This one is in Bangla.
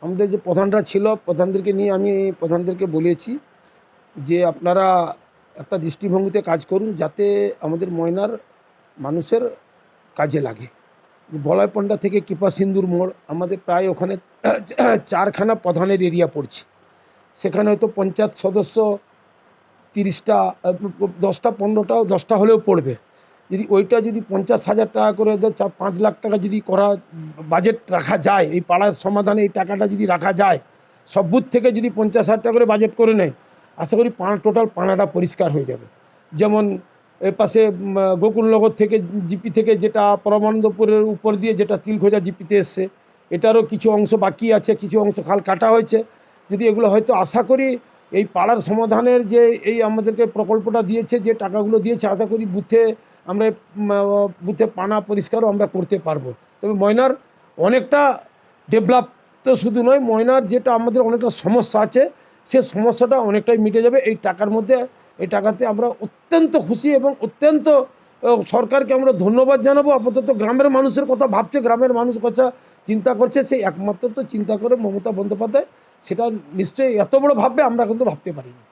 আমাদের যে প্রধানরা ছিল, প্রধানদেরকে নিয়ে আমি প্রধানদেরকে বলেছি যে আপনারা একটা দৃষ্টিভঙ্গিতে কাজ করুন যাতে আমাদের ময়নার মানুষের কাজে লাগে। বলয়পন্ডা থেকে কৃপাসিন্ধুর মোড় আমাদের প্রায় ওখানে 4খানা প্রধানের এরিয়া পড়ছে। সেখানে হয়তো পঞ্চায়েত সদস্য 30টা, 10টা 15টা 10টা হলেও পড়বে। যদি ওইটা যদি 50,000 টাকা করে 5 লাখ টাকা যদি করা বাজেট রাখা যায়, এই পাড়ার সমাধানে এই টাকাটা যদি রাখা যায়, সব বুথ থেকে যদি 50,000 টাকা করে বাজেট করে নেয়, আশা করি টোটাল পাড়াটা পরিষ্কার হয়ে যাবে। যেমন এর পাশে গোকুলনগর থেকে জিপি থেকে যেটা পরমানন্দপুরের উপর দিয়ে যেটা তিলখোজা জিপিতে এসছে, এটারও কিছু অংশ বাকি আছে, কিছু অংশ খাল কাটা হয়েছে। যদি এগুলো হয়তো আশা করি এই পাড়ার সমাধানের যে এই আমাদেরকে প্রকল্পটা দিয়েছে, যে টাকাগুলো দিয়েছে, আশা করি আমরা বুথে পানা পরিষ্কারও আমরা করতে পারবো। তবে ময়নার অনেকটা ডেভেলপ তো শুধু নয়, ময়নার যেটা আমাদের অনেকটা সমস্যা আছে, সে সমস্যাটা অনেকটাই মিটে যাবে এই টাকার মধ্যে। এই টাকাতে আমরা অত্যন্ত খুশি এবং অত্যন্ত সরকারকে আমরা ধন্যবাদ জানাবো। আপাতত গ্রামের মানুষের কথা ভাবছে, গ্রামের মানুষ কথা চিন্তা করছে, সেই একমাত্র তো চিন্তা করে মমতা বন্দ্যোপাধ্যায়। সেটা নিশ্চয়ই এত বড় ভাববে আমরা কিন্তু ভাবতে পারিনি।